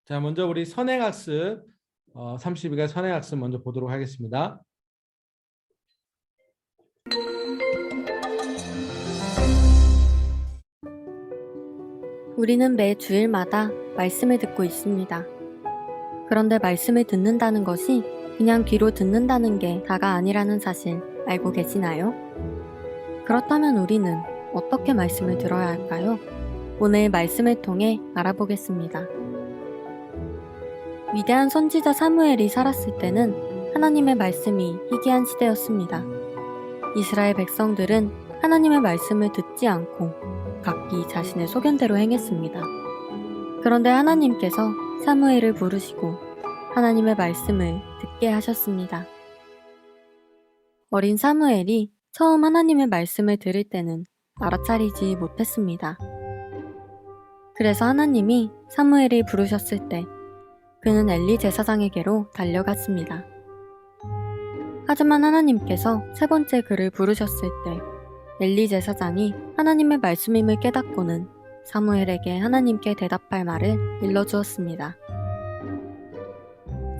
자, 먼저 우리 선행학습 32가 선행학습 먼저 보도록 하겠습니다. 우리는 매 주일마다 말씀을 듣고 있습니다. 그런데 말씀을 듣는다는 것이 그냥 귀로 듣는다는 게 다가 아니라는 사실 알고 계시나요? 그렇다면 우리는 어떻게 말씀을 들어야 할까요? 오늘 말씀을 통해 알아보겠습니다. 위대한 선지자 사무엘이 살았을 때는 하나님의 말씀이 희귀한 시대였습니다. 이스라엘 백성들은 하나님의 말씀을 듣지 않고 각기 자신의 소견대로 행했습니다. 그런데 하나님께서 사무엘을 부르시고 하나님의 말씀을 듣게 하셨습니다. 어린 사무엘이 처음 하나님의 말씀을 들을 때는 알아차리지 못했습니다. 그래서 하나님이 사무엘을 부르셨을 때 그는 엘리 제사장에게로 달려갔습니다. 하지만 하나님께서 세 번째 그를 부르셨을 때 엘리 제사장이 하나님의 말씀임을 깨닫고는 사무엘에게 하나님께 대답할 말을 일러주었습니다.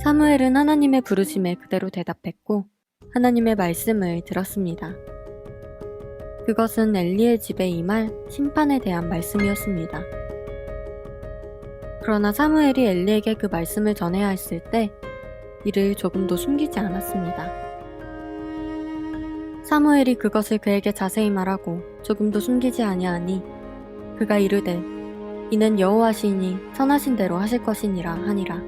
사무엘은 하나님의 부르심에 그대로 대답했고 하나님의 말씀을 들었습니다. 그것은 엘리의 집에 임할 심판에 대한 말씀이었습니다. 그러나 사무엘이 엘리에게 그 말씀을 전해야 했을 때 이를 조금도 숨기지 않았습니다. 사무엘이 그것을 그에게 자세히 말하고 조금도 숨기지 아니하니 그가 이르되 이는 여호와시니 선하신 대로 하실 것이니라 하니라.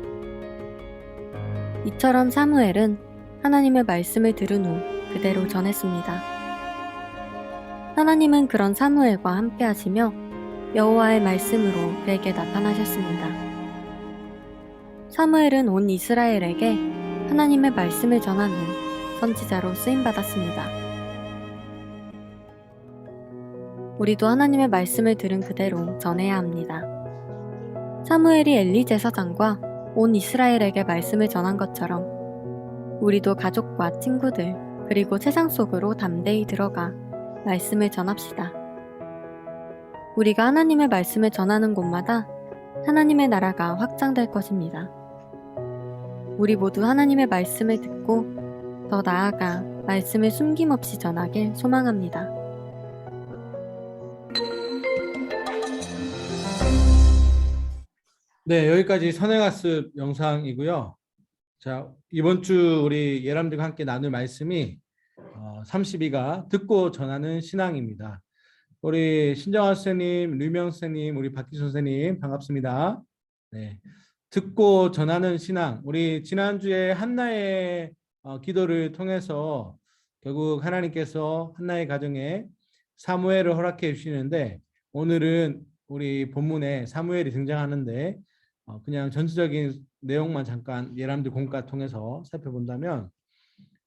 이처럼 사무엘은 하나님의 말씀을 들은 후 그대로 전했습니다. 하나님은 그런 사무엘과 함께 하시며 여호와의 말씀으로 그에게 나타나셨습니다. 사무엘은 온 이스라엘에게 하나님의 말씀을 전하는 선지자로 쓰임받았습니다. 우리도 하나님의 말씀을 들은 그대로 전해야 합니다. 사무엘이 엘리 제사장과 온 이스라엘에게 말씀을 전한 것처럼 우리도 가족과 친구들 그리고 세상 속으로 담대히 들어가 말씀을 전합시다. 우리가 하나님의 말씀을 전하는 곳마다 하나님의 나라가 확장될 것입니다. 우리 모두 하나님의 말씀을 듣고 더 나아가 말씀을 숨김없이 전하길 소망합니다. 네, 여기까지 선행학습 영상이고요. 자, 이번 주 우리 예람들과 함께 나눌 말씀이 32가 듣고 전하는 신앙입니다. 우리 신정아 선생님, 류명 선생님, 우리 박기수 선생님 반갑습니다. 네, 듣고 전하는 신앙. 우리 지난주에 한나의 기도를 통해서 결국 하나님께서 한나의 가정에 사무엘을 허락해 주시는데 오늘은 우리 본문에 사무엘이 등장하는데 그냥 전체적인 내용만 잠깐 예람들 공과 통해서 살펴본다면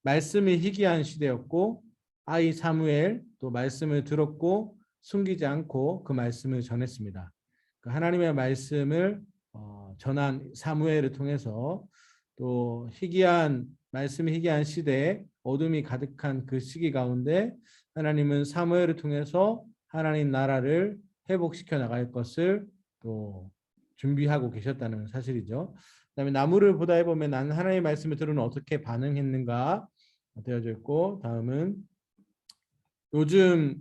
말씀이 희귀한 시대였고 아이 사무엘 또 말씀을 들었고 숨기지 않고 그 말씀을 전했습니다. 그 하나님의 말씀을 전한 사무엘을 통해서 또 말씀이 희귀한 시대에 어둠이 가득한 그 시기 가운데 하나님은 사무엘을 통해서 하나님 나라를 회복시켜 나갈 것을 또 준비하고 계셨다는 사실이죠. 그다음에 나무를 보다 해보면 나는 하나님의 말씀을 들으면 어떻게 반응했는가 되어져 있고 다음은 요즘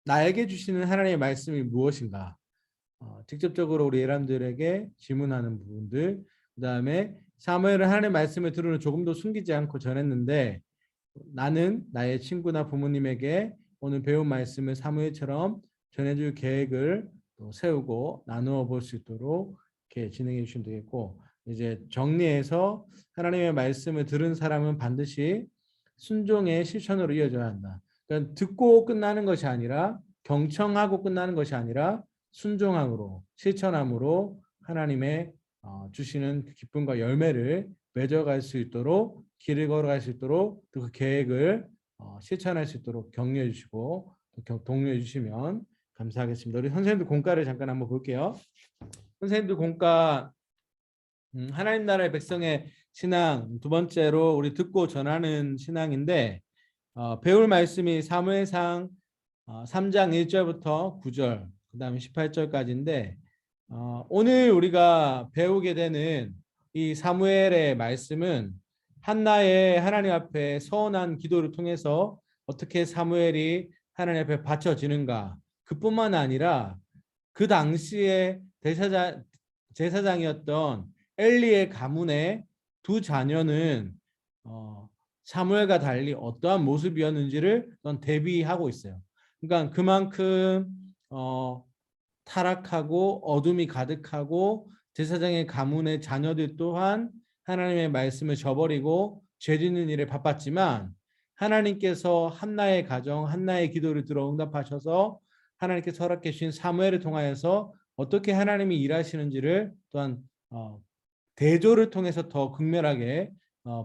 나에게 주시는 하나님의 말씀이 무엇인가 직접적으로 우리 예람들에게 질문하는 부분들 그다음에 사무엘은 하나님의 말씀을 들으면 조금도 숨기지 않고 전했는데 나는 나의 친구나 부모님에게 오늘 배운 말씀을 사무엘처럼 전해줄 계획을 또 세우고 나누어 볼 수 있도록 이렇게 진행해 주시면 되겠고 이제 정리해서 하나님의 말씀을 들은 사람은 반드시 순종의 실천으로 이어져야 한다. 그러니까 듣고 끝나는 것이 아니라 경청하고 끝나는 것이 아니라 순종함으로 실천함으로 하나님의 주시는 그 기쁨과 열매를 맺어갈 수 있도록 길을 걸어갈 수 있도록 또 그 계획을 실천할 수 있도록 격려해 주시고 독려해 주시면 감사하겠습니다. 우리 선생님들 공과를 잠깐 한번 볼게요. 선생님들 공과 하나님 나라의 백성의 신앙 두 번째로 우리 듣고 전하는 신앙인데 배울 말씀이 사무엘상 3장 1절부터 9절 그 다음에 18절까지인데 오늘 우리가 배우게 되는 이 사무엘의 말씀은 한나의 하나님 앞에 서원한 기도를 통해서 어떻게 사무엘이 하나님 앞에 바쳐지는가, 그뿐만 아니라 그 당시에 제사장이었던 엘리의 가문의 두 자녀는 사무엘과 달리 어떠한 모습이었는지를 대비하고 있어요. 그러니까 그만큼 타락하고 어둠이 가득하고 제사장의 가문의 자녀들 또한 하나님의 말씀을 저버리고 죄짓는 일에 바빴지만 하나님께서 한나의 가정, 한나의 기도를 들어 응답하셔서 하나님께서 허락해 주신 사무엘을 통하여서 어떻게 하나님이 일하시는지를 또한 대조를 통해서 더 극명하게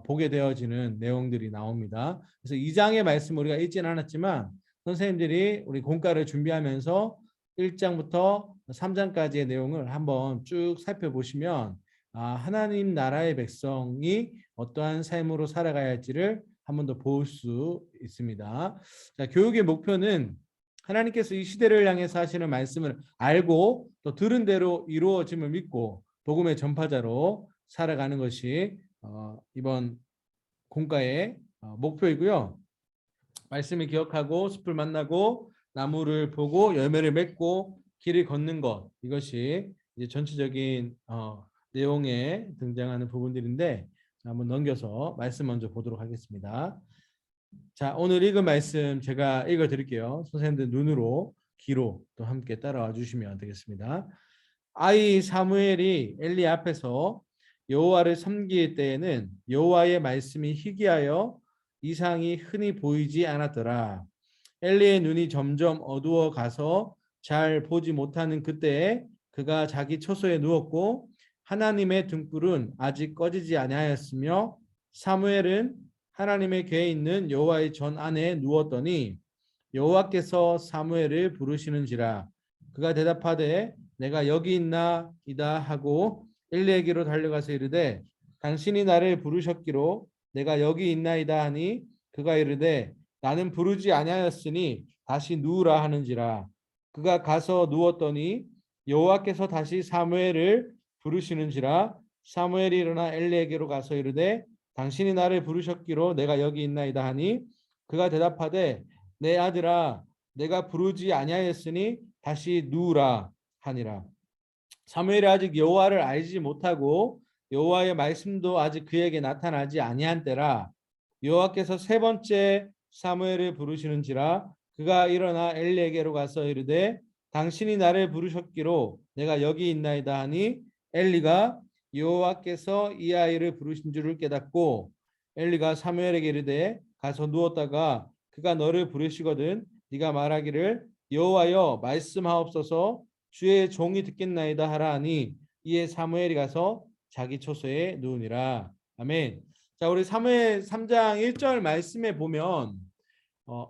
보게 되어지는 내용들이 나옵니다. 그래서 2장의 말씀 우리가 읽지는 않았지만 선생님들이 우리 공과를 준비하면서 1장부터 3장까지의 내용을 한번 쭉 살펴보시면 하나님 나라의 백성이 어떠한 삶으로 살아가야 할지를 한 번 더 볼 수 있습니다. 자, 교육의 목표는 하나님께서 이 시대를 향해서 하시는 말씀을 알고 또 들은 대로 이루어짐을 믿고 복음의 전파자로 살아가는 것이 이번 공과의 목표이고요. 말씀을 기억하고 숲을 만나고 나무를 보고 열매를 맺고 길을 걷는 것, 이것이 이제 전체적인 내용에 등장하는 부분들인데 한번 넘겨서 말씀 먼저 보도록 하겠습니다. 자, 오늘 읽은 말씀 제가 읽어 드릴게요. 선생님들 눈으로 귀로 또 함께 따라와 주시면 되겠습니다. 아이 사무엘이 엘리 앞에서 여호와를 섬길 때에는 여호와의 말씀이 희귀하여 이상이 흔히 보이지 않았더라. 엘리의 눈이 점점 어두워 가서 잘 보지 못하는 그때에 그가 자기 처소에 누웠고 하나님의 등불은 아직 꺼지지 아니하였으며 사무엘은 하나님의 궤에 있는 여호와의 전 안에 누웠더니 여호와께서 사무엘을 부르시는지라. 그가 대답하되 내가 여기 있나이다 하고 엘리에게로 달려가서 이르되 당신이 나를 부르셨기로 내가 여기 있나이다 하니 그가 이르되 나는 부르지 아니하였으니 다시 누우라 하는지라. 그가 가서 누웠더니 여호와께서 다시 사무엘을 부르시는지라. 사무엘이 일어나 엘리에게로 가서 이르되 당신이 나를 부르셨기로 내가 여기 있나이다 하니 그가 대답하되 내 아들아 내가 부르지 아니하였으니 다시 누우라 하니라. 사무엘이 아직 여호와를 알지 못하고 여호와의 말씀도 아직 그에게 나타나지 아니한 때라. 여호와께서 세 번째 사무엘을 부르시는지라. 그가 일어나 엘리에게로 가서 이르되 당신이 나를 부르셨기로 내가 여기 있나이다 하니 엘리가 여호와께서 이 아이를 부르신 줄을 깨닫고 엘리가 사무엘에게 이르되 가서 누웠다가 그가 너를 부르시거든 네가 말하기를 여호와여 말씀하옵소서 주의 종이 듣겠나이다 하라 하니 이에 사무엘이 가서 자기 처소에 누우니라. 아멘. 자, 우리 사무엘 3장 1절 말씀에 보면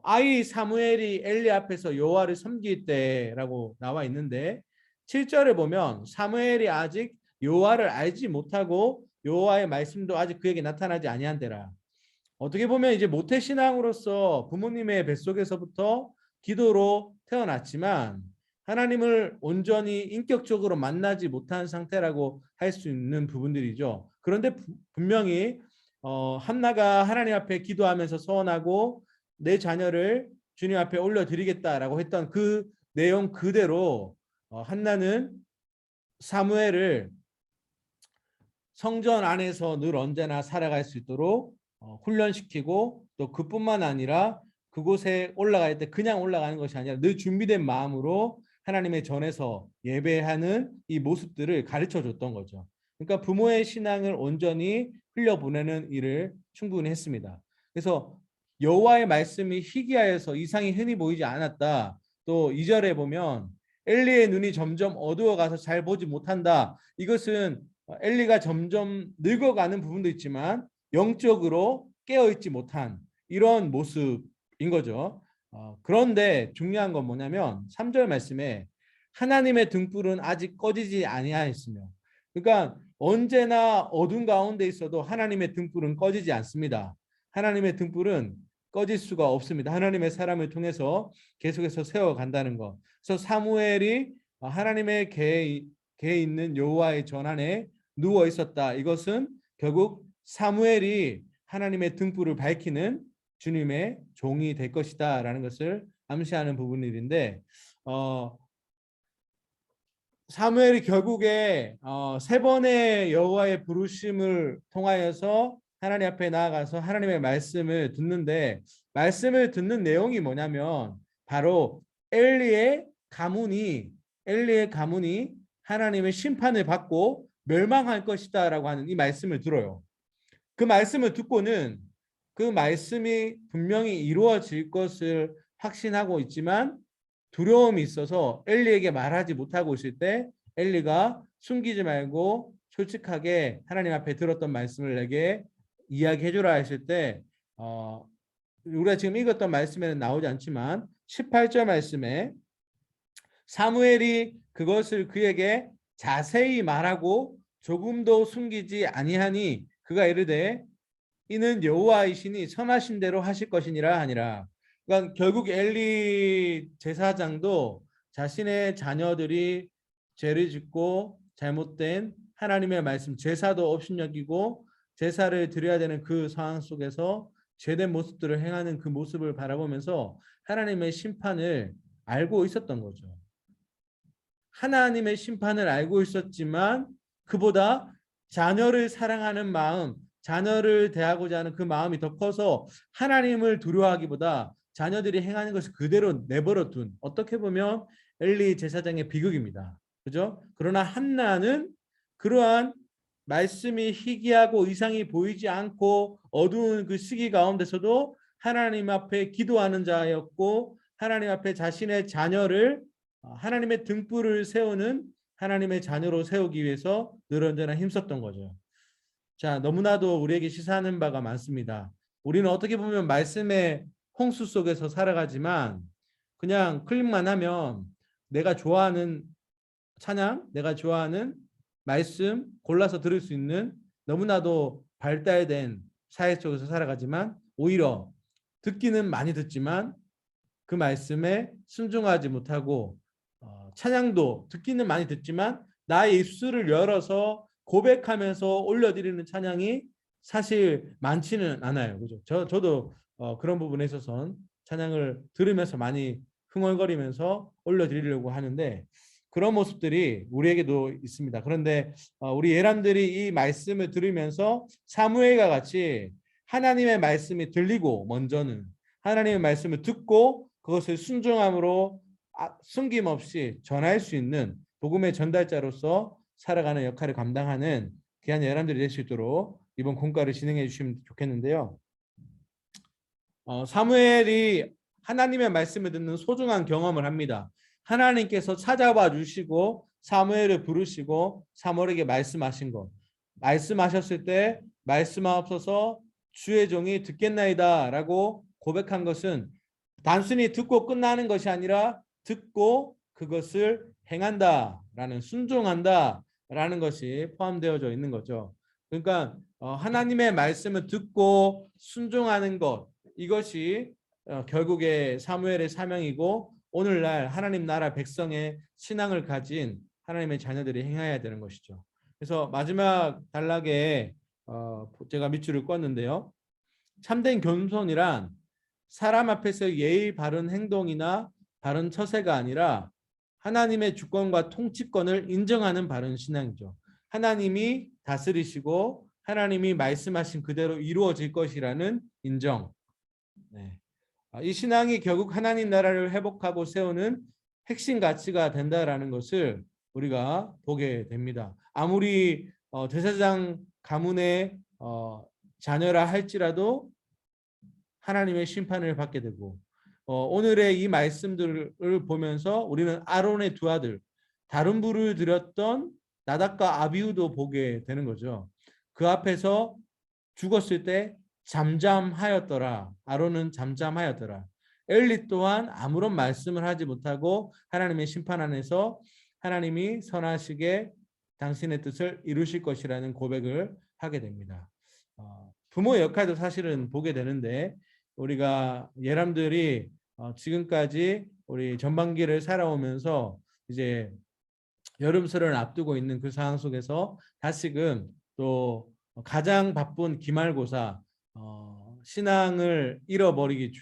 아이 사무엘이 엘리 앞에서 여호와를 섬길 때라고 나와 있는데 7절에 보면 사무엘이 아직 여호와를 알지 못하고 여호와의 말씀도 아직 그에게 나타나지 아니한 때라. 어떻게 보면 이제 모태 신앙으로서 부모님의 뱃속에서부터 기도로 태어났지만 하나님을 온전히 인격적으로 만나지 못한 상태라고 할 수 있는 부분들이죠. 그런데 분명히 한나가 하나님 앞에 기도하면서 서원하고 내 자녀를 주님 앞에 올려드리겠다라고 했던 그 내용 그대로 한나는 사무엘을 성전 안에서 늘 언제나 살아갈 수 있도록 훈련시키고 또 그뿐만 아니라 그곳에 올라갈 때 그냥 올라가는 것이 아니라 늘 준비된 마음으로 하나님의 전에서 예배하는 이 모습들을 가르쳐 줬던 거죠. 그러니까 부모의 신앙을 온전히 흘려보내는 일을 충분히 했습니다. 그래서 여호와의 말씀이 희귀하여서 이상이 흔히 보이지 않았다. 또 2절에 보면 엘리의 눈이 점점 어두워가서 잘 보지 못한다. 이것은 엘리가 점점 늙어가는 부분도 있지만 영적으로 깨어있지 못한 이런 모습인 거죠. 그런데 중요한 건 뭐냐면 3절 말씀에 하나님의 등불은 아직 꺼지지 아니하였으며, 그러니까 언제나 어둠 가운데 있어도 하나님의 등불은 꺼지지 않습니다. 하나님의 등불은 꺼질 수가 없습니다. 하나님의 사람을 통해서 계속해서 세워간다는 것. 그래서 사무엘이 하나님의 궤에 있는 여호와의 전안에 누워 있었다. 이것은 결국 사무엘이 하나님의 등불을 밝히는 주님의 종이 될 것이다라는 것을 암시하는 부분인데, 사무엘이 결국에 세 번의 여호와의 부르심을 통하여서 하나님 앞에 나아가서 하나님의 말씀을 듣는데, 말씀을 듣는 내용이 뭐냐면 바로 엘리의 가문이 하나님의 심판을 받고 멸망할 것이다라고 하는 이 말씀을 들어요. 그 말씀을 듣고는 그 말씀이 분명히 이루어질 것을 확신하고 있지만 두려움이 있어서 엘리에게 말하지 못하고 있을 때, 엘리가 숨기지 말고 솔직하게 하나님 앞에 들었던 말씀을 내게 이야기해 주라 했을 때, 우리가 지금 읽었던 말씀에는 나오지 않지만 18절 말씀에 사무엘이 그것을 그에게 자세히 말하고 조금도 숨기지 아니하니 그가 이르되 이는 여호와이시니 선하신 대로 하실 것이니라 하니라. 그러니까 결국 엘리 제사장도 자신의 자녀들이 죄를 짓고 잘못된 하나님의 말씀, 제사도 업신여기고 제사를 드려야 되는 그 상황 속에서 죄된 모습들을 행하는 그 모습을 바라보면서 하나님의 심판을 알고 있었던 거죠. 하나님의 심판을 알고 있었지만 그보다 자녀를 사랑하는 마음, 자녀를 대하고자 하는 그 마음이 더 커서 하나님을 두려워하기보다 자녀들이 행하는 것을 그대로 내버려 둔, 어떻게 보면 엘리 제사장의 비극입니다. 그죠? 그러나 한나는 그러한 말씀이 희귀하고 이상이 보이지 않고 어두운 그 시기 가운데서도 하나님 앞에 기도하는 자였고, 하나님 앞에 자신의 자녀를 하나님의 등불을 세우는 하나님의 자녀로 세우기 위해서 늘 언제나 힘썼던 거죠. 자, 너무나도 우리에게 시사하는 바가 많습니다. 우리는 어떻게 보면 말씀의 홍수 속에서 살아가지만 그냥 클릭만 하면 내가 좋아하는 찬양, 내가 좋아하는 말씀 골라서 들을 수 있는 너무나도 발달된 사회 속에서 살아가지만, 오히려 듣기는 많이 듣지만 그 말씀에 순종하지 못하고, 찬양도 듣기는 많이 듣지만 나의 입술을 열어서 고백하면서 올려드리는 찬양이 사실 많지는 않아요. 그죠? 저도 그런 부분에 있어서는 찬양을 들으면서 많이 흥얼거리면서 올려드리려고 하는데, 그런 모습들이 우리에게도 있습니다. 그런데 우리 예람들이 이 말씀을 들으면서 사무엘과 같이 하나님의 말씀이 들리고 먼저는 하나님의 말씀을 듣고 그것을 순종함으로 숨김없이 전할 수 있는 복음의 전달자로서 살아가는 역할을 감당하는 귀한 예람들이 될 수 있도록 이번 공과를 진행해 주시면 좋겠는데요. 사무엘이 하나님의 말씀을 듣는 소중한 경험을 합니다. 하나님께서 찾아와 주시고 사무엘을 부르시고 사무엘에게 말씀하신 것, 말씀하셨을 때 말씀하옵소서 주의 종이 듣겠나이다 라고 고백한 것은 단순히 듣고 끝나는 것이 아니라 듣고 그것을 행한다라는, 순종한다라는 것이 포함되어져 있는 거죠. 그러니까 하나님의 말씀을 듣고 순종하는 것, 이것이 결국에 사무엘의 사명이고 오늘날 하나님 나라 백성의 신앙을 가진 하나님의 자녀들이 행해야 되는 것이죠. 그래서 마지막 단락에 제가 밑줄을 껐는데요. 참된 겸손이란 사람 앞에서 예의 바른 행동이나 바른 처세가 아니라 하나님의 주권과 통치권을 인정하는 바른 신앙이죠. 하나님이 다스리시고 하나님이 말씀하신 그대로 이루어질 것이라는 인정. 네. 이 신앙이 결국 하나님 나라를 회복하고 세우는 핵심 가치가 된다라는 것을 우리가 보게 됩니다. 아무리 제사장 가문의 자녀라 할지라도 하나님의 심판을 받게 되고, 오늘의 이 말씀들을 보면서 우리는 아론의 두 아들, 다른 부를 드렸던 나답과 아비후도 보게 되는 거죠. 그 앞에서 죽었을 때 잠잠하였더라. 아론은 잠잠하였더라. 엘리 또한 아무런 말씀을 하지 못하고 하나님의 심판 안에서 하나님이 선하시게 당신의 뜻을 이루실 것이라는 고백을 하게 됩니다. 부모의 역할도 사실은 보게 되는데, 우리가 예람들이 지금까지 우리 전반기를 살아오면서 이제 여름설을 앞두고 있는 그 상황 속에서 다시금 또 가장 바쁜 기말고사, 신앙을 잃어버리기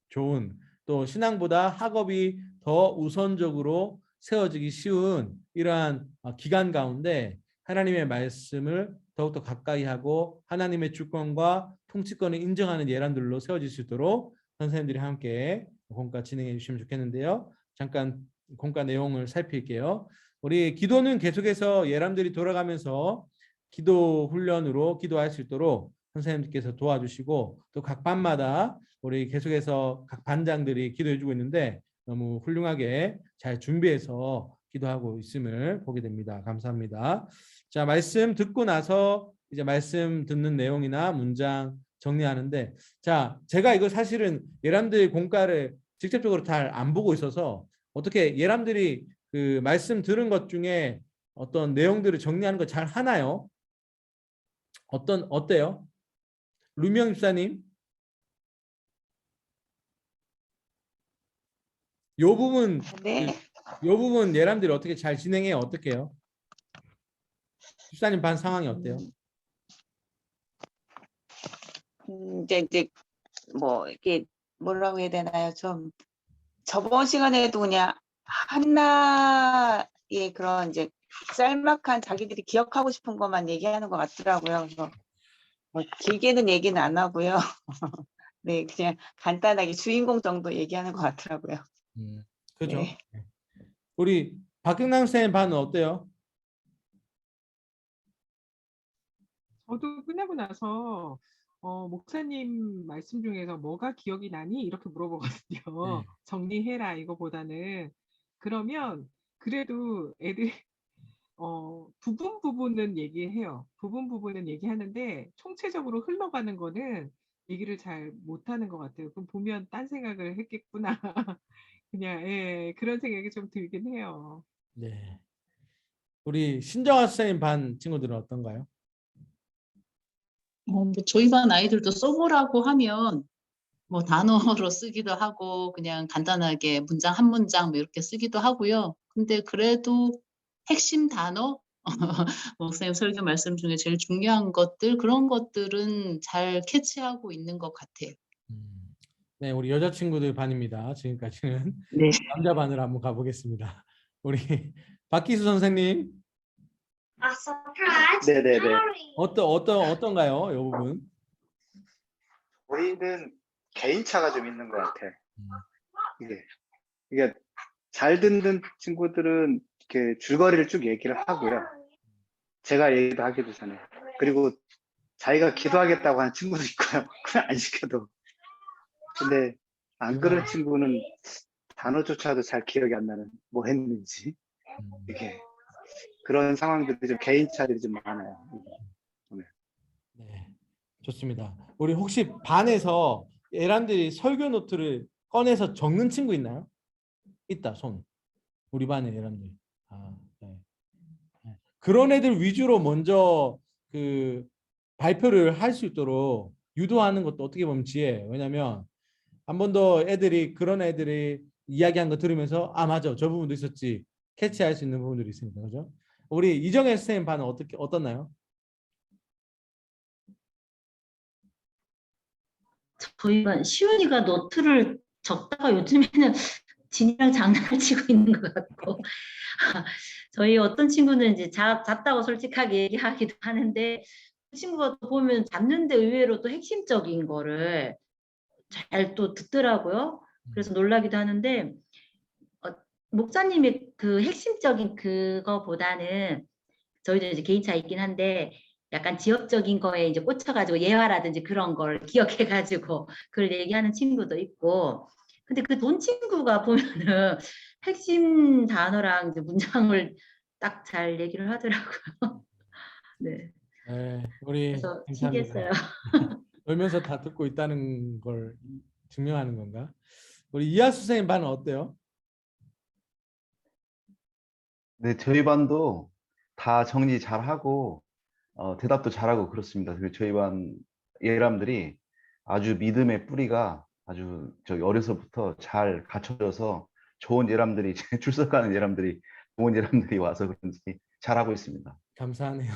좋은, 또 신앙보다 학업이 더 우선적으로 세워지기 쉬운 이러한 기간 가운데 하나님의 말씀을 더욱더 가까이 하고 하나님의 주권과 통치권을 인정하는 예람들로 세워질 수 있도록 선생님들이 함께 공과 진행해 주시면 좋겠는데요. 잠깐 공과 내용을 살필게요. 우리 기도는 계속해서 예람들이 돌아가면서 기도 훈련으로 기도할 수 있도록 선생님께서 도와주시고, 또 각 반마다 우리 계속해서 각 반장들이 기도해주고 있는데 너무 훌륭하게 잘 준비해서 기도하고 있음을 보게 됩니다. 감사합니다. 자, 말씀 듣고 나서 이제 말씀 듣는 내용이나 문장 정리하는데, 자, 제가 이거 사실은 예람들 공과를 직접적으로 잘 안 보고 있어서 어떻게 예람들이 그 말씀 들은 것 중에 어떤 내용들을 정리하는 거 잘 하나요? 어때요? 루명 집사님, 요 부분 네. 요 부분 예람들이 어떻게 잘 진행해요? 어떻게요? 집사님 반 상황이 어때요? 이제 뭐 이렇게 뭐라고 해야 되나요? 좀 저번 시간에도 그냥 한나의 그런 이제 짤막한 자기들이 기억하고 싶은 것만 얘기하는 것 같더라고요. 그래서 뭐 길게는 얘기는 안 하고요. 네, 그냥 간단하게 주인공 정도 얘기하는 것 같더라고요. 그죠? 네. 우리 박경남 선생님 반은 어때요? 저도 끝나고 나서 목사님 말씀 중에서 뭐가 기억이 나니? 이렇게 물어보거든요. 정리해라 이거보다는. 그러면 그래도 애들이 부분은 얘기해요. 부분은 얘기하는데 총체적으로 흘러가는 거는 얘기를 잘 못하는 것 같아요. 그럼 보면 딴 생각을 했겠구나. 그냥 그런 생각이 좀 들긴 해요. 네. 우리 신정아 선생님 반 친구들은 어떤가요? 뭐 저희 반 아이들도 써보라고 하면 뭐 단어로 쓰기도 하고 그냥 간단하게 문장 한 문장 뭐 이렇게 쓰기도 하고요. 근데 그래도 핵심 단어 목사님 설교 말씀 중에 제일 중요한 것들 그런 것들은 잘 캐치하고 있는 것 같아요. 네, 우리 여자친구들 반입니다. 지금까지는 네. 남자 반으로 한번 가보겠습니다. 우리 박기수 선생님 네네네. 어떤가요? 이 부분? 우리는 개인차가 좀 있는 것 같아. 이게 잘 듣는 친구들은 이렇게 줄거리를 쭉 얘기를 하고요. 제가 얘기도 하기도 전에. 그리고 자기가 기도하겠다고 하는 친구도 있고요. 그냥 안 시켜도. 근데 안 그런 친구는 단어조차도 잘 기억이 안 나는 뭐 했는지. 이게 그런 상황들이 좀 개인차들이 좀 많아요. 네, 좋습니다. 우리 혹시 반에서 애람들이 설교 노트를 꺼내서 적는 친구 있나요? 있다, 손. 우리 반에 애람들. 네. 그런 애들 위주로 먼저 그 발표를 할 수 있도록 유도하는 것도 어떻게 보면 지혜예요. 왜냐하면 한 번 더 그런 애들이 이야기한 거 들으면서 맞아, 저 부분도 있었지, 캐치할 수 있는 부분들이 있습니다. 그죠? 우리 이정혜 선생님 반은 어떻나요? 저희가 시훈이가 노트를 적다가 요즘에는 진이랑 장난을 치고 있는 것 같고 저희 어떤 친구는 이제 잤다고 솔직하게 얘기하기도 하는데 그 친구가 또 보면 잡는데 의외로 또 핵심적인 거를 잘 또 듣더라고요. 그래서 놀라기도 하는데 목사님이 그 핵심적인 그거보다는 저희도 이제 개인차 있긴 한데 약간 지역적인 거에 이제 꽂혀가지고 예화라든지 그런 걸 기억해가지고 그걸 얘기하는 친구도 있고, 근데 그 돈 친구가 보면은 핵심 단어랑 이제 문장을 딱 잘 얘기를 하더라고요. 네. 네, 우리 그래서 감사합니다. 신기했어요. 놀면서 다 듣고 있다는 걸 증명하는 건가? 우리 이하수 선생님 반은 어때요? 네, 저희 반도 다 정리 잘하고 대답도 잘하고 그렇습니다. 그리고 저희 반 예람들이 아주 믿음의 뿌리가 아주 저기 어려서부터 잘 갖춰져서 좋은 예람들이 출석하는 예람들이 좋은 예람들이 와서 그런지 잘하고 있습니다. 감사하네요.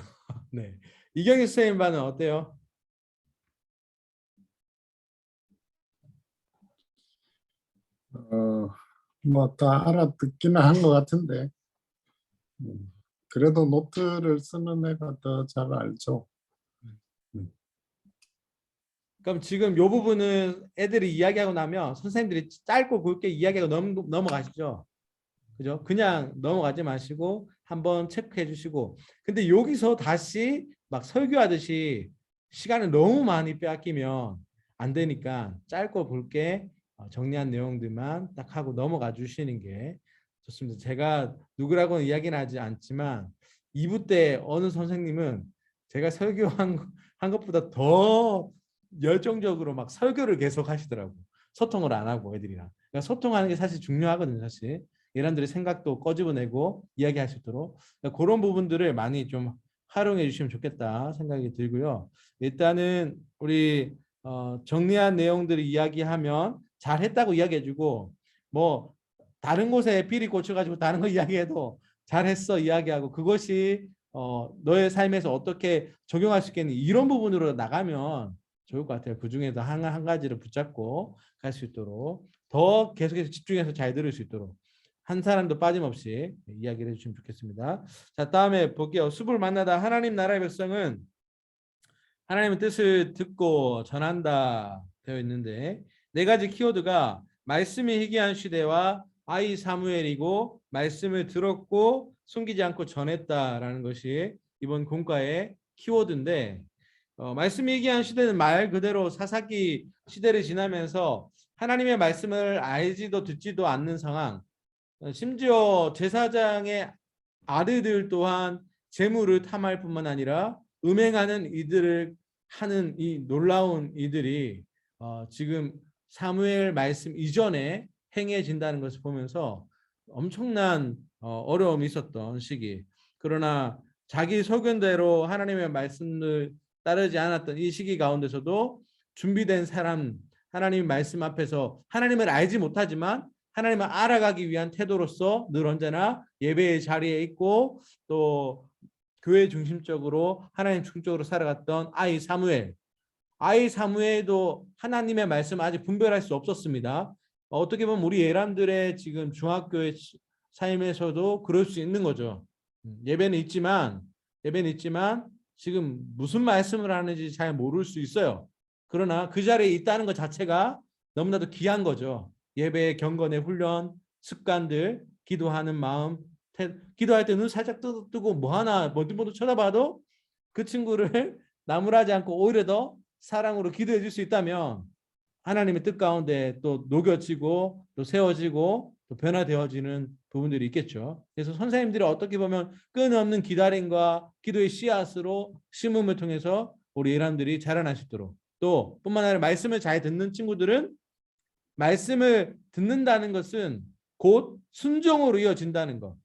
네. 이경희 선생님 반은 어때요? 뭐 다 알아듣기는 한 것 같은데 그래도 노트를 쓰는 애가 더 잘 알죠. 그럼 지금 요 부분은 애들이 이야기하고 나면 선생님들이 짧고 굵게 이야기하고 넘어가시죠. 그죠? 그냥 넘어가지 마시고 한번 체크해 주시고. 근데 여기서 다시 막 설교하듯이 시간을 너무 많이 빼앗기면 안 되니까 짧고 굵게 정리한 내용들만 딱 하고 넘어가 주시는 게 좋습니다. 제가 누구라고는 이야기는 하지 않지만 2부 때 어느 선생님은 제가 설교한 것보다 더 열정적으로 막 설교를 계속 하시더라고. 소통을 안 하고 애들이랑. 그러니까 소통하는 게 사실 중요하거든요. 사실 얘네들의 생각도 꺼집어내고 이야기할 수 있도록 그러니까 그런 부분들을 많이 좀 활용해 주시면 좋겠다 생각이 들고요. 일단은 우리 정리한 내용들을 이야기하면 잘했다고 이야기해주고 뭐 다른 곳에 비리 꽂혀가지고 다른 거 이야기해도 잘했어 이야기하고 그것이 너의 삶에서 어떻게 적용할 수 있겠니 이런 부분으로 나가면 좋을 것 같아요. 그 중에서 한 가지를 붙잡고 갈 수 있도록 더 계속해서 집중해서 잘 들을 수 있도록 한 사람도 빠짐없이 이야기를 해주시면 좋겠습니다. 자, 다음에 볼게요. 숲을 만나다 하나님 나라의 백성은 하나님의 뜻을 듣고 전한다 되어 있는데 네 가지 키워드가 말씀이 희귀한 시대와 아이 사무엘이고 말씀을 들었고 숨기지 않고 전했다라는 것이 이번 공과의 키워드인데 말씀이 희귀한 시대는 말 그대로 사사기 시대를 지나면서 하나님의 말씀을 알지도 듣지도 않는 상황 심지어 제사장의 아들들 또한 재물을 탐할 뿐만 아니라 음행하는 이들을 하는 이 놀라운 이들이 지금 사무엘 말씀 이전에 행해진다는 것을 보면서 엄청난 어려움이 있었던 시기. 그러나 자기 소견대로 하나님의 말씀을 따르지 않았던 이 시기 가운데서도 준비된 사람, 하나님의 말씀 앞에서 하나님을 알지 못하지만 하나님을 알아가기 위한 태도로서 늘 언제나 예배의 자리에 있고 또 교회 중심적으로 하나님 중심적으로 살아갔던 아이 사무엘도 하나님의 말씀 아직 분별할 수 없었습니다. 어떻게 보면 우리 예람들의 지금 중학교의 삶에서도 그럴 수 있는 거죠. 예배는 있지만 지금 무슨 말씀을 하는지 잘 모를 수 있어요. 그러나 그 자리에 있다는 것 자체가 너무나도 귀한 거죠. 예배의 경건의 훈련, 습관들, 기도하는 마음, 기도할 때 눈 살짝 뜨고 뭐 하나 뭐든 쳐다봐도 그 친구를 나무라지 않고 오히려 더 사랑으로 기도해 줄 수 있다면 하나님의 뜻 가운데 또 녹여지고 또 세워지고 또 변화되어지는 부분들이 있겠죠. 그래서 선생님들이 어떻게 보면 끊임없는 기다림과 기도의 씨앗으로 심음을 통해서 우리 예람들이 자라날 수 있도록 또 뿐만 아니라 말씀을 잘 듣는 친구들은 말씀을 듣는다는 것은 곧 순종으로 이어진다는 것.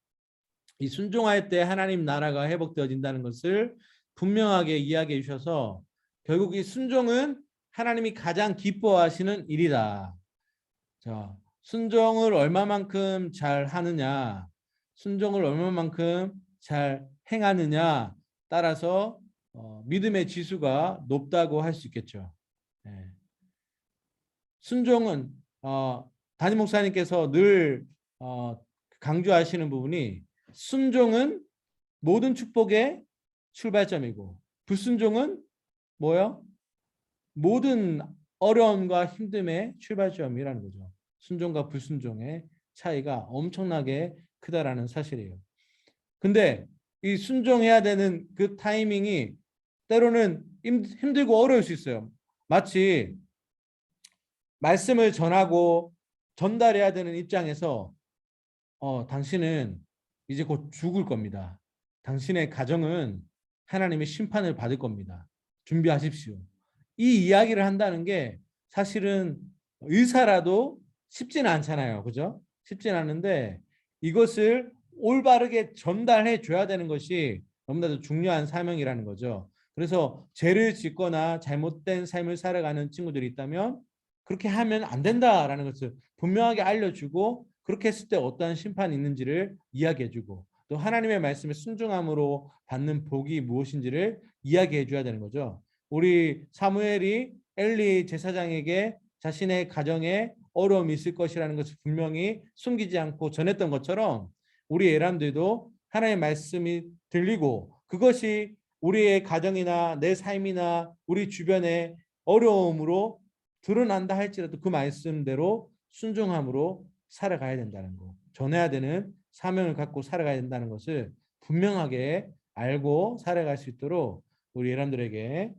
이 순종할 때 하나님 나라가 회복되어진다는 것을 분명하게 이야기해 주셔서 결국 이 순종은 하나님이 가장 기뻐하시는 일이다. 자, 순종을 얼마만큼 잘 하느냐, 순종을 얼마만큼 잘 행하느냐 따라서 믿음의 지수가 높다고 할 수 있겠죠. 네. 순종은 담임 목사님께서 늘 강조하시는 부분이 순종은 모든 축복의 출발점이고 불순종은 뭐요? 모든 어려움과 힘듦의 출발점이라는 거죠. 순종과 불순종의 차이가 엄청나게 크다라는 사실이에요. 근데 이 순종해야 되는 그 타이밍이 때로는 힘들고 어려울 수 있어요. 마치 말씀을 전하고 전달해야 되는 입장에서 당신은 이제 곧 죽을 겁니다. 당신의 가정은 하나님의 심판을 받을 겁니다. 준비하십시오. 이 이야기를 한다는 게 사실은 의사라도 쉽지는 않잖아요. 그죠? 쉽지는 않은데 이것을 올바르게 전달해 줘야 되는 것이 너무나도 중요한 사명이라는 거죠. 그래서 죄를 짓거나 잘못된 삶을 살아가는 친구들이 있다면 그렇게 하면 안 된다라는 것을 분명하게 알려주고 그렇게 했을 때 어떠한 심판이 있는지를 이야기해주고 또 하나님의 말씀에 순종함으로 받는 복이 무엇인지를 이야기해줘야 되는 거죠. 우리 사무엘이 엘리 제사장에게 자신의 가정에 어려움이 있을 것이라는 것을 분명히 숨기지 않고 전했던 것처럼 우리 예람들도 하나님의 말씀이 들리고 그것이 우리의 가정이나 내 삶이나 우리 주변의 어려움으로 드러난다 할지라도 그 말씀대로 순종함으로 살아가야 된다는 거. 전해야 되는 사명을 갖고 살아가야 된다는 것을 분명하게 알고 살아갈 수 있도록 우리 예람들에게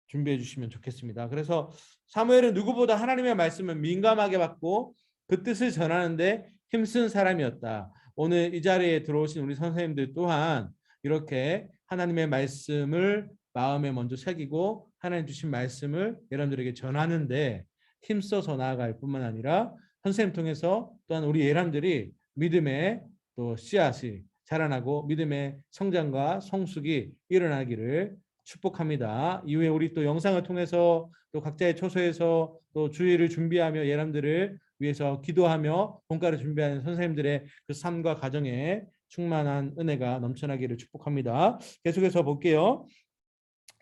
준비해 주시면 좋겠습니다. 그래서 사무엘은 누구보다 하나님의 말씀을 민감하게 받고 그 뜻을 전하는데 힘쓴 사람이었다. 오늘 이 자리에 들어오신 우리 선생님들 또한 이렇게 하나님의 말씀을 마음에 먼저 새기고 하나님 주신 말씀을 여러분들에게 전하는데 힘써서 나아갈 뿐만 아니라 선생님 통해서 또한 우리 예람들이 믿음의 또 씨앗이 자라나고 믿음의 성장과 성숙이 일어나기를 축복합니다. 이후에 우리 또 영상을 통해서 또 각자의 처소에서 또 주일을 준비하며 예람들을 위해서 기도하며 본가를 준비하는 선생님들의 그 삶과 가정에 충만한 은혜가 넘쳐나기를 축복합니다. 계속해서 볼게요.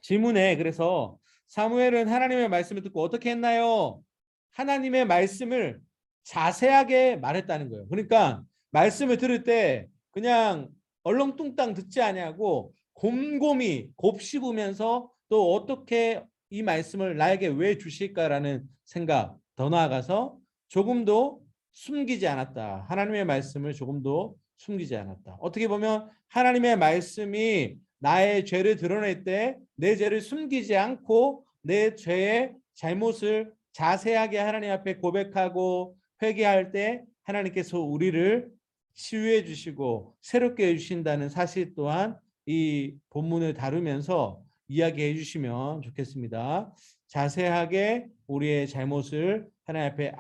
질문에 그래서 사무엘은 하나님의 말씀을 듣고 어떻게 했나요? 하나님의 말씀을 자세하게 말했다는 거예요. 그러니까 말씀을 들을 때 그냥 얼렁뚱땅 듣지 아니하고 곰곰이 곱씹으면서 또 어떻게 이 말씀을 나에게 왜 주실까라는 생각, 더 나아가서 조금도 숨기지 않았다. 하나님의 말씀을 조금도 숨기지 않았다. 어떻게 보면 하나님의 말씀이 나의 죄를 드러낼 때 내 죄를 숨기지 않고 내 죄의 잘못을 자세하게 하나님 앞에 고백하고 회개할 때 하나님께서 우리를 치유해 주시고 새롭게 해주신다는 사실 또한 이 본문을 다루면서 이야기해 주시면 좋겠습니다. 자세하게 우리의 잘못을 하나님 앞에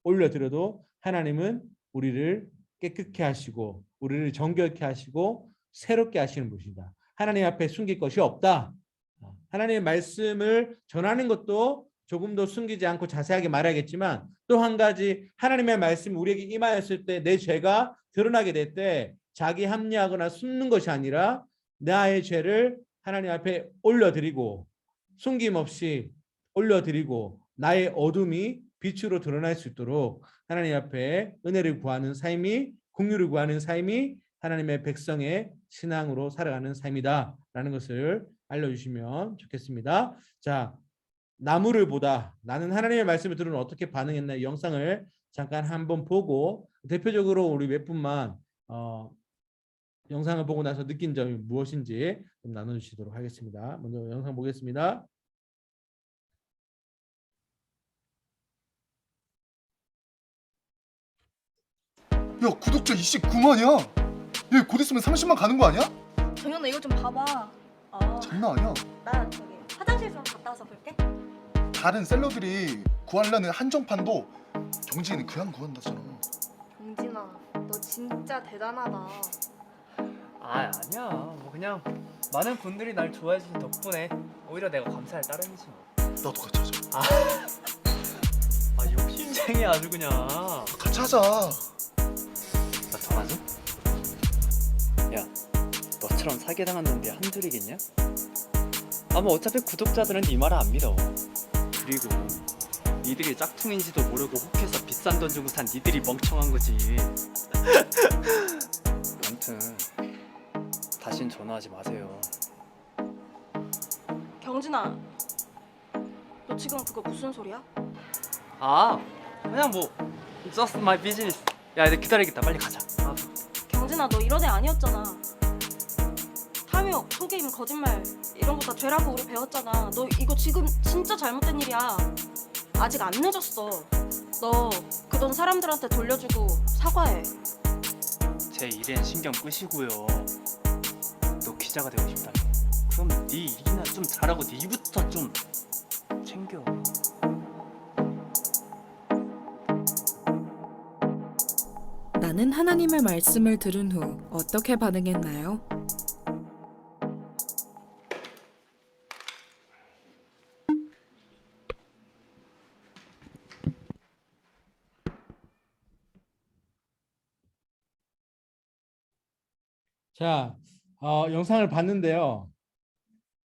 올려드려도 하나님은 우리를 깨끗게 하시고 우리를 정결케 하시고 새롭게 하시는 분이다. 하나님 앞에 숨길 것이 없다. 하나님의 말씀을 전하는 것도 조금 더 숨기지 않고 자세하게 말하겠지만 또 한 가지 하나님의 말씀이 우리에게 임하였을 때 내 죄가 드러나게 될 때 자기 합리하거나 숨는 것이 아니라 나의 죄를 하나님 앞에 올려드리고 숨김없이 올려드리고 나의 어둠이 빛으로 드러날 수 있도록 하나님 앞에 은혜를 구하는 삶이 긍휼을 구하는 삶이 하나님의 백성의 신앙으로 살아가는 삶이다 라는 것을 알려주시면 좋겠습니다. 자, 나무를 보다 나는 하나님의 말씀을 들으면 어떻게 반응했나 이 영상을 잠깐 한번 보고 대표적으로 우리 몇 분만 영상을 보고 나서 느낀 점이 무엇인지 좀 나눠주시도록 하겠습니다. 먼저 영상 보겠습니다. 야, 구독자 29만이야. 얘 곧 있으면 30만 가는 거 아니야? 정연아 이거 좀 봐봐. 장난 아니야. 나 저기 화장실 좀 갔다 와서 볼게. 다른 셀러들이 구하려는 한정판도 경진이는 그냥 구한다잖아. 경진아, 너 진짜 대단하다. 아니야. 뭐 그냥 많은 분들이 날 좋아해 주신 덕분에 오히려 내가 감사할 따름이지 뭐. 나도 같이 하자. 욕심쟁이 아주 그냥. 같이 하자. 나 전화줘? 야, 너처럼 사기당한 놈들이 한둘이겠냐? 뭐 어차피 구독자들은 네 말을 안 믿어. 그리고 니들이 짝퉁인지도 모르고 혹해서 비싼 돈 주고 산 니들이 멍청한 거지. 아무튼 다신 전화하지 마세요. 경진아, 너 지금 그거 무슨 소리야? 그냥 뭐 just my business. 야, 애들 기다리겠다. 빨리 가자. 경진아, 너 이런 애 아니었잖아. 탐욕, 속임, 거짓말 이런 거 다 죄라고 우리 배웠잖아. 너 이거 지금 진짜 잘못된 일이야. 아직 안 늦었어. 너 그 돈 사람들한테 돌려주고 사과해. 제 일엔 신경 끄시고요. 너 기자가 되고 싶다며. 그럼 네 일이나 좀 잘하고 네 일부터 좀 챙겨. 나는 하나님의 말씀을 들은 후 어떻게 반응했나요? 자, 영상을 봤는데요.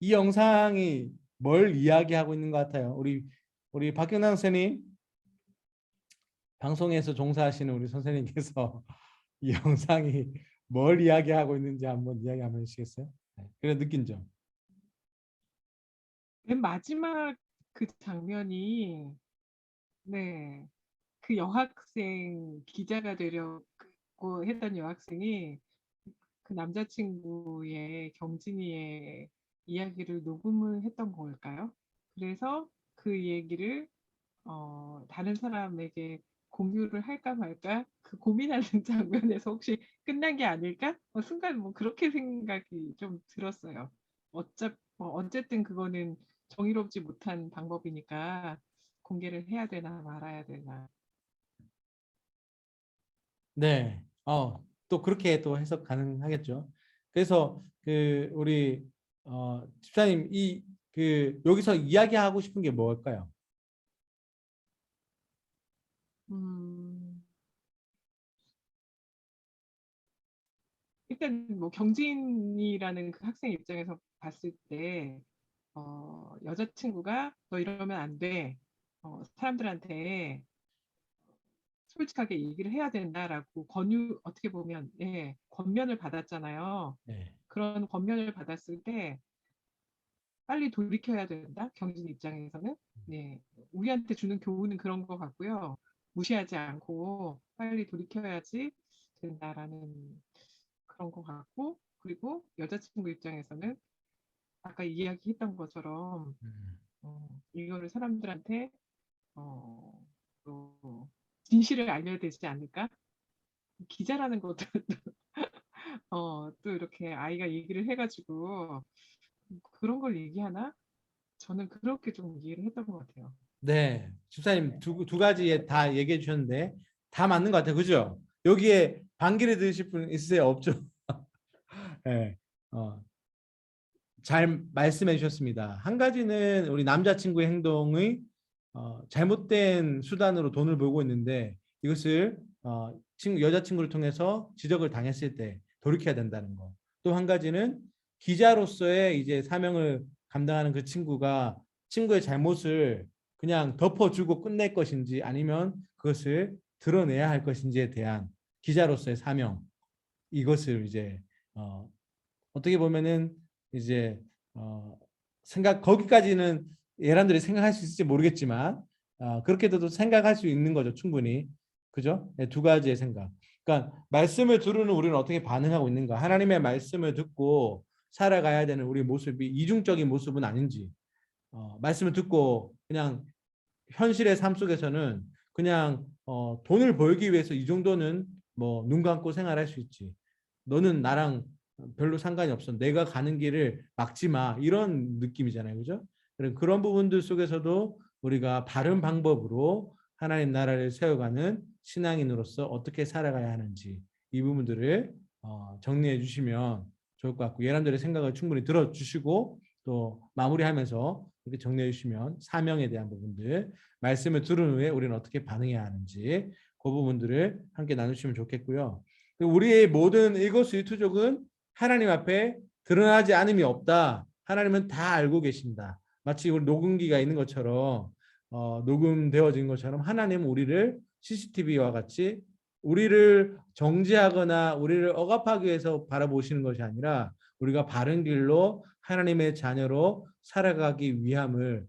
이 영상이 뭘 이야기하고 있는 것 같아요? 우리 박경남 선생님, 방송에서 종사하시는 우리 선생님께서 이 영상이 뭘 이야기하고 있는지 한번 이야기 한번 해주시겠어요? 네, 그래 느낀 점. 맨 마지막 그 장면이 네, 그 여학생 기자가 되려고 했던 여학생이 그 남자친구의 경진이의 이야기를 녹음을 했던 걸까요? 그래서 그 얘기를 다른 사람에게 공유를 할까 말까 그 고민하는 장면에서 혹시 끝난 게 아닐까? 순간 뭐 그렇게 생각이 좀 들었어요. 어쨌든 그거는 정의롭지 못한 방법이니까 공개를 해야 되나 말아야 되나. 네, 또 그렇게 또 해석 가능하겠죠. 그래서 그 우리 집사님 여기서 이야기하고 싶은 게 뭘까요? 일단 뭐 경진이라는 그 학생 입장에서 봤을 때 여자친구가 너 이러면 안 돼. 사람들한테 솔직하게 얘기를 해야 된다라고 어떻게 보면 권면을 받았잖아요. 네. 그런 권면을 받았을 때 빨리 돌이켜야 된다. 경진 입장에서는 우리한테 주는 교훈은 그런 것 같고요. 무시하지 않고 빨리 돌이켜야지 된다라는 그런 것 같고, 그리고 여자친구 입장에서는 아까 이야기했던 것처럼 이거를 사람들한테 또 진실을 알려야 되지 않을까? 기자라는 것도 또 이렇게 아이가 얘기를 해가지고 그런 걸 얘기하나? 저는 그렇게 좀 이해를 했던 것 같아요. 네, 집사님 두 가지 다 얘기해 주셨는데 다 맞는 것 같아요. 그죠? 여기에 반기를 들으실 분 있으세요? 없죠? 네, 잘 말씀해 주셨습니다. 한 가지는 우리 남자친구의 행동의 잘못된 수단으로 돈을 벌고 있는데 이것을 여자친구를 통해서 지적을 당했을 때 돌이켜야 된다는 거. 또 한 가지는 기자로서의 이제 사명을 감당하는 그 친구가 친구의 잘못을 그냥 덮어주고 끝낼 것인지 아니면 그것을 드러내야 할 것인지에 대한 기자로서의 사명, 이것을 이제 어떻게 보면은 이제 거기까지는 예람들이 생각할 수 있을지 모르겠지만 그렇게도 생각할 수 있는 거죠, 충분히. 그죠? 네, 두 가지의 생각. 그러니까 말씀을 들으는 우리는 어떻게 반응하고 있는가? 하나님의 말씀을 듣고 살아가야 되는 우리 모습이 이중적인 모습은 아닌지, 말씀을 듣고 그냥 현실의 삶 속에서는 그냥 돈을 벌기 위해서 이 정도는 뭐 눈 감고 생활할 수 있지. 너는 나랑 별로 상관이 없어. 내가 가는 길을 막지 마. 이런 느낌이잖아요. 그죠? 그런 부분들 속에서도 우리가 바른 방법으로 하나님 나라를 세워가는 신앙인으로서 어떻게 살아가야 하는지 이 부분들을 정리해 주시면 좋을 것 같고, 예람들의 생각을 충분히 들어주시고 또 마무리하면서 이렇게 정리해 주시면 사명에 대한 부분들, 말씀을 들은 후에 우리는 어떻게 반응해야 하는지 그 부분들을 함께 나누시면 좋겠고요. 우리의 모든 일거수일투족은 하나님 앞에 드러나지 않음이 없다. 하나님은 다 알고 계신다. 마치 우리 녹음기가 있는 것처럼 녹음되어진 것처럼 하나님은 우리를 CCTV와 같이 우리를 정죄하거나 우리를 억압하기 위해서 바라보시는 것이 아니라 우리가 바른 길로 하나님의 자녀로 살아가기 위함을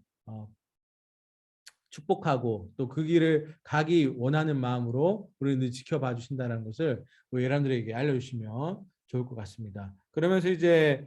축복하고 또 그 길을 가기 원하는 마음으로 우리를 지켜봐 주신다는 것을 우리 여러분들에게 알려주시면 좋을 것 같습니다. 그러면서 이제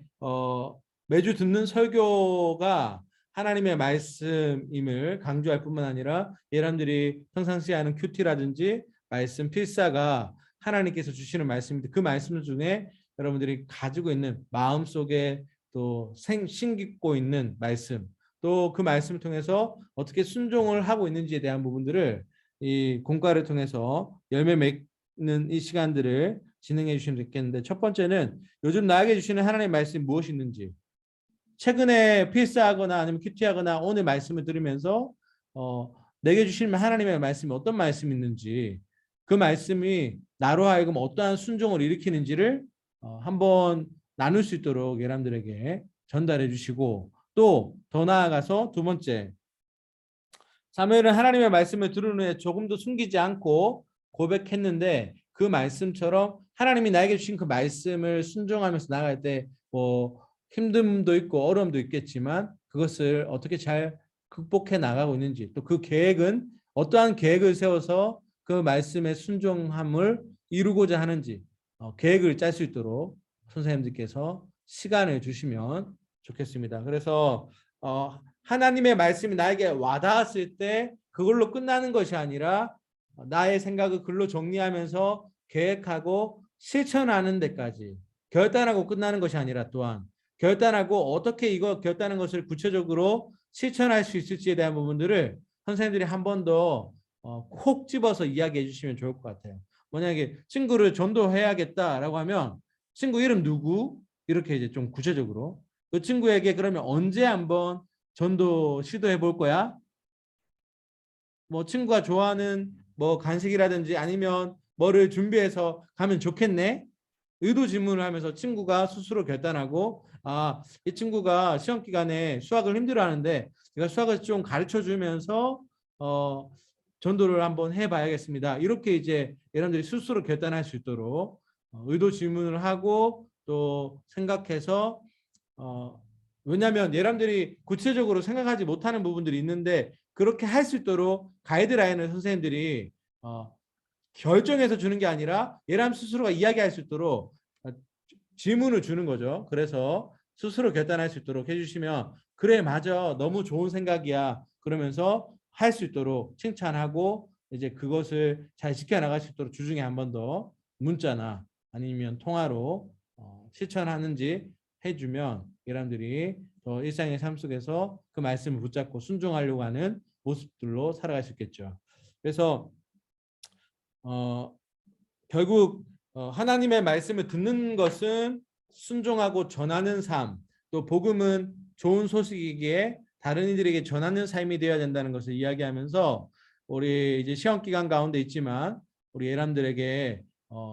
매주 듣는 설교가 하나님의 말씀임을 강조할 뿐만 아니라 여러분들이 평상시에 하는 큐티라든지 말씀 필사가 하나님께서 주시는 말씀인데 그 말씀 중에 여러분들이 가지고 있는 마음속에 또 심기고 있는 말씀, 또 그 말씀을 통해서 어떻게 순종을 하고 있는지에 대한 부분들을 이 공과를 통해서 열매 맺는 이 시간들을 진행해 주시면 좋겠는데, 첫 번째는 요즘 나에게 주시는 하나님의 말씀이 무엇이 있는지, 최근에 필사하거나 아니면 큐티하거나 오늘 말씀을 들으면서 내게 주시는 하나님의 말씀이 어떤 말씀이 있는지, 그 말씀이 나로 하여금 어떠한 순종을 일으키는지를 한번 나눌 수 있도록 예람들에게 전달해 주시고, 또 더 나아가서 두 번째, 사무엘은 하나님의 말씀을 들은 후에 조금도 숨기지 않고 고백했는데, 그 말씀처럼 하나님이 나에게 주신 그 말씀을 순종하면서 나갈 때 뭐 힘듦도 있고 어려움도 있겠지만 그것을 어떻게 잘 극복해 나가고 있는지, 또 그 계획은 어떠한 계획을 세워서 그 말씀의 순종함을 이루고자 하는지 계획을 짤 수 있도록 선생님들께서 시간을 주시면 좋겠습니다. 그래서 하나님의 말씀이 나에게 와닿았을 때 그걸로 끝나는 것이 아니라 나의 생각을 글로 정리하면서 계획하고 실천하는 데까지, 결단하고 끝나는 것이 아니라 또한 결단하고 어떻게 이거 결단한 것을 구체적으로 실천할 수 있을지에 대한 부분들을 선생님들이 한 번 더 콕 집어서 이야기해 주시면 좋을 것 같아요. 만약에 친구를 전도해야겠다라고 하면 친구 이름 누구? 이렇게 이제 좀 구체적으로 그 친구에게 그러면 언제 한번 전도 시도해 볼 거야? 뭐 친구가 좋아하는 뭐 간식이라든지 아니면 뭐를 준비해서 가면 좋겠네? 의도 질문을 하면서 친구가 스스로 결단하고, 이 친구가 시험 기간에 수학을 힘들어하는데 제가 수학을 좀 가르쳐 주면서 전도를 한번 해봐야겠습니다. 이렇게 이제 여러분들이 스스로 결단할 수 있도록 의도 질문을 하고 또 생각해서, 왜냐하면 여러분들이 구체적으로 생각하지 못하는 부분들이 있는데 그렇게 할 수 있도록 가이드라인을 선생님들이 결정해서 주는 게 아니라 예람 스스로가 이야기할 수 있도록 질문을 주는 거죠. 그래서 스스로 결단할 수 있도록 해주시면, 그래 맞아 너무 좋은 생각이야 그러면서 할 수 있도록 칭찬하고 이제 그것을 잘 지켜나갈 수 있도록 주중에 한 번 더 문자나 아니면 통화로 실천하는지 해주면 여러분들이 더 일상의 삶 속에서 그 말씀을 붙잡고 순종하려고 하는 모습들로 살아갈 수 있겠죠. 그래서 결국 하나님의 말씀을 듣는 것은 순종하고 전하는 삶, 또 복음은 좋은 소식이기에 다른 이들에게 전하는 삶이 되어야 된다는 것을 이야기하면서, 우리 이제 시험 기간 가운데 있지만 우리 예람들에게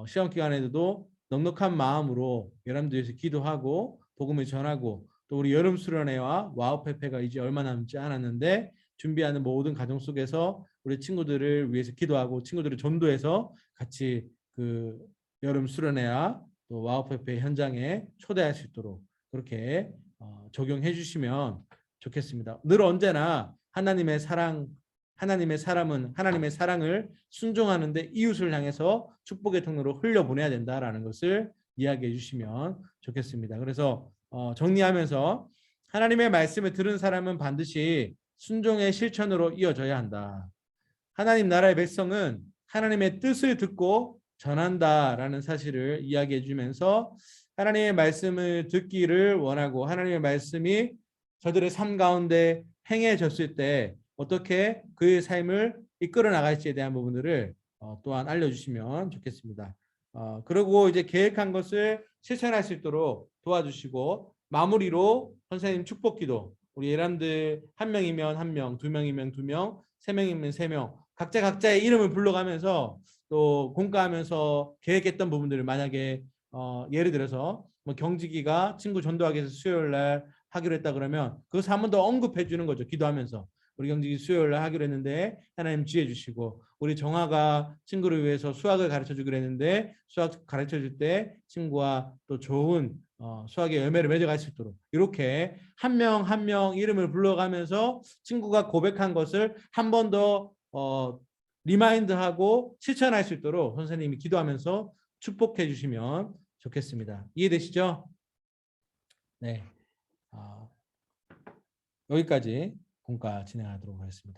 시험 기간에도 넉넉한 마음으로 예람들 위해서 기도하고 복음을 전하고, 또 우리 여름 수련회와 와우페페가 이제 얼마 남지 않았는데 준비하는 모든 가정 속에서 우리 친구들을 위해서 기도하고 친구들을 전도해서 같이 그 여름 수련회와 또 와우페페 현장에 초대할 수 있도록 그렇게 적용해 주시면 좋겠습니다. 늘 언제나 하나님의 사랑은 하나님의 사랑을 순종하는데 이웃을 향해서 축복의 통로로 흘려보내야 된다라는 것을 이야기해 주시면 좋겠습니다. 그래서 정리하면서, 하나님의 말씀을 들은 사람은 반드시 순종의 실천으로 이어져야 한다. 하나님 나라의 백성은 하나님의 뜻을 듣고 전한다라는 사실을 이야기해 주면서, 하나님의 말씀을 듣기를 원하고 하나님의 말씀이 저들의 삶 가운데 행해졌을 때 어떻게 그의 삶을 이끌어 나갈지에 대한 부분들을 또한 알려주시면 좋겠습니다. 그리고 이제 계획한 것을 실천할 수 있도록 도와주시고, 마무리로 선생님 축복기도, 우리 예람들 한 명이면 한 명, 두 명이면 두 명, 세 명이면 세 명, 각자 각자의 이름을 불러가면서 또 공과하면서 계획했던 부분들을, 만약에 예를 들어서 뭐 경직이가 친구 전도하기 위해서 수요일 날 하기로 했다 그러면 그것을 한 번 더 언급해 주는 거죠. 기도하면서 우리 경직이 수요일 날 하기로 했는데 하나님 지혜 주시고, 우리 정화가 친구를 위해서 수학을 가르쳐 주기로 했는데 수학 가르쳐 줄 때 친구와 또 좋은 수학의 열매를 맺어갈 수 있도록, 이렇게 한 명 한 명 이름을 불러가면서 친구가 고백한 것을 한 번 더 리마인드하고 실천할 수 있도록 선생님이 기도하면서 축복해 주시면 좋겠습니다. 이해되시죠? 네. 여기까지 공과 진행하도록 하겠습니다.